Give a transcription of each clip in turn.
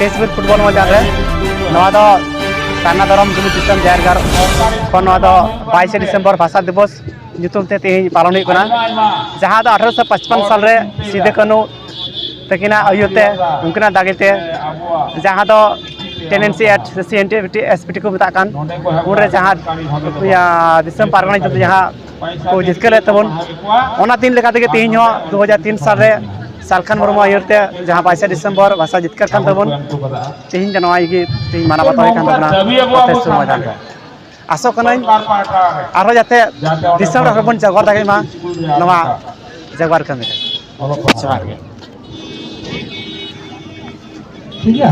Tezpur football मैदान रे सारना धरम जुलूस दिसम जारगार 22 डिसेम्बर भाषा दिवस ᱧᱩᱛᱩᱢ ᱛᱮ ᱛᱮᱦᱮᱧ ᱯᱟᱞᱚᱱ ᱦᱩᱭᱩᱜ ᱠᱟᱱᱟ ᱡᱟᱦᱟᱸ ᱫᱚ 1855 साल रे सिदे कानू तकिना आयुते उनकना दागेते जहां दो टेनेंसी एट सीएनटी एसपीटी को मेता कान उनरे जहां दिसम पारगना जो जहां को जिसके तबन ओना दिन लेका तेगे तेहन 2003 साल रे सालखान मुर्मू आयुते जहां 22 डिसेम्बर भाषा जितकर कान तबन तेहन जनवा इगी तेहन माना बात होय कान तबना तेजपुर मैदान रे आसो कनाई आरो जाते दिसम रे बन जगवार दागे मा नवा जगवार कमे जगवार के ठीक है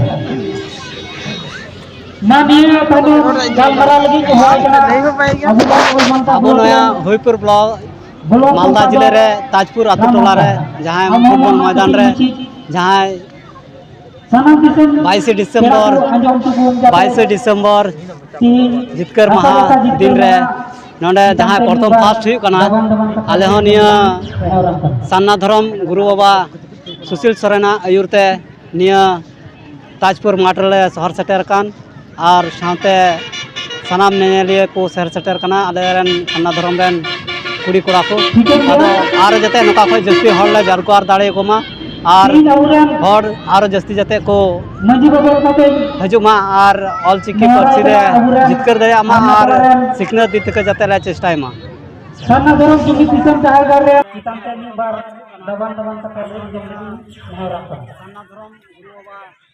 ना दिए तो गालमारा लगी के हुआ अब नया होयपुर ब्लॉक मालदा जिले रे ताजपुर आतु टोला रे जहां फुटबॉल मैदान रे जहां 22 डिसेम्बर जितकर महा दिन रे नोंडे जहां प्रथम फास्ट हुई कना आले होनिया सान्ना धरम गुरु बाबा सुशील सोरेना आयुरते निया ताजपुर माटले शहर सेटर कान और साथे सनाम नेलिया को शहर सेटर कना आलेरन सान्ना धरम रेन कुड़ी कोड़ा को आरो जते नका खय जस्ती हरले जारकोर दाड़े कोमा और हर आरो जस्ती जते को मंजी बाबा कते हजुमा और ऑल चिकी परसी रे जितकर दया मा और सिखना दित के जते रे चेष्टा मा सान्ना धरम की दिसम जायगा रे किताब ते बार दबान तक कर जल्दी नहीं रखता सान्ना धरम गुरु बाबा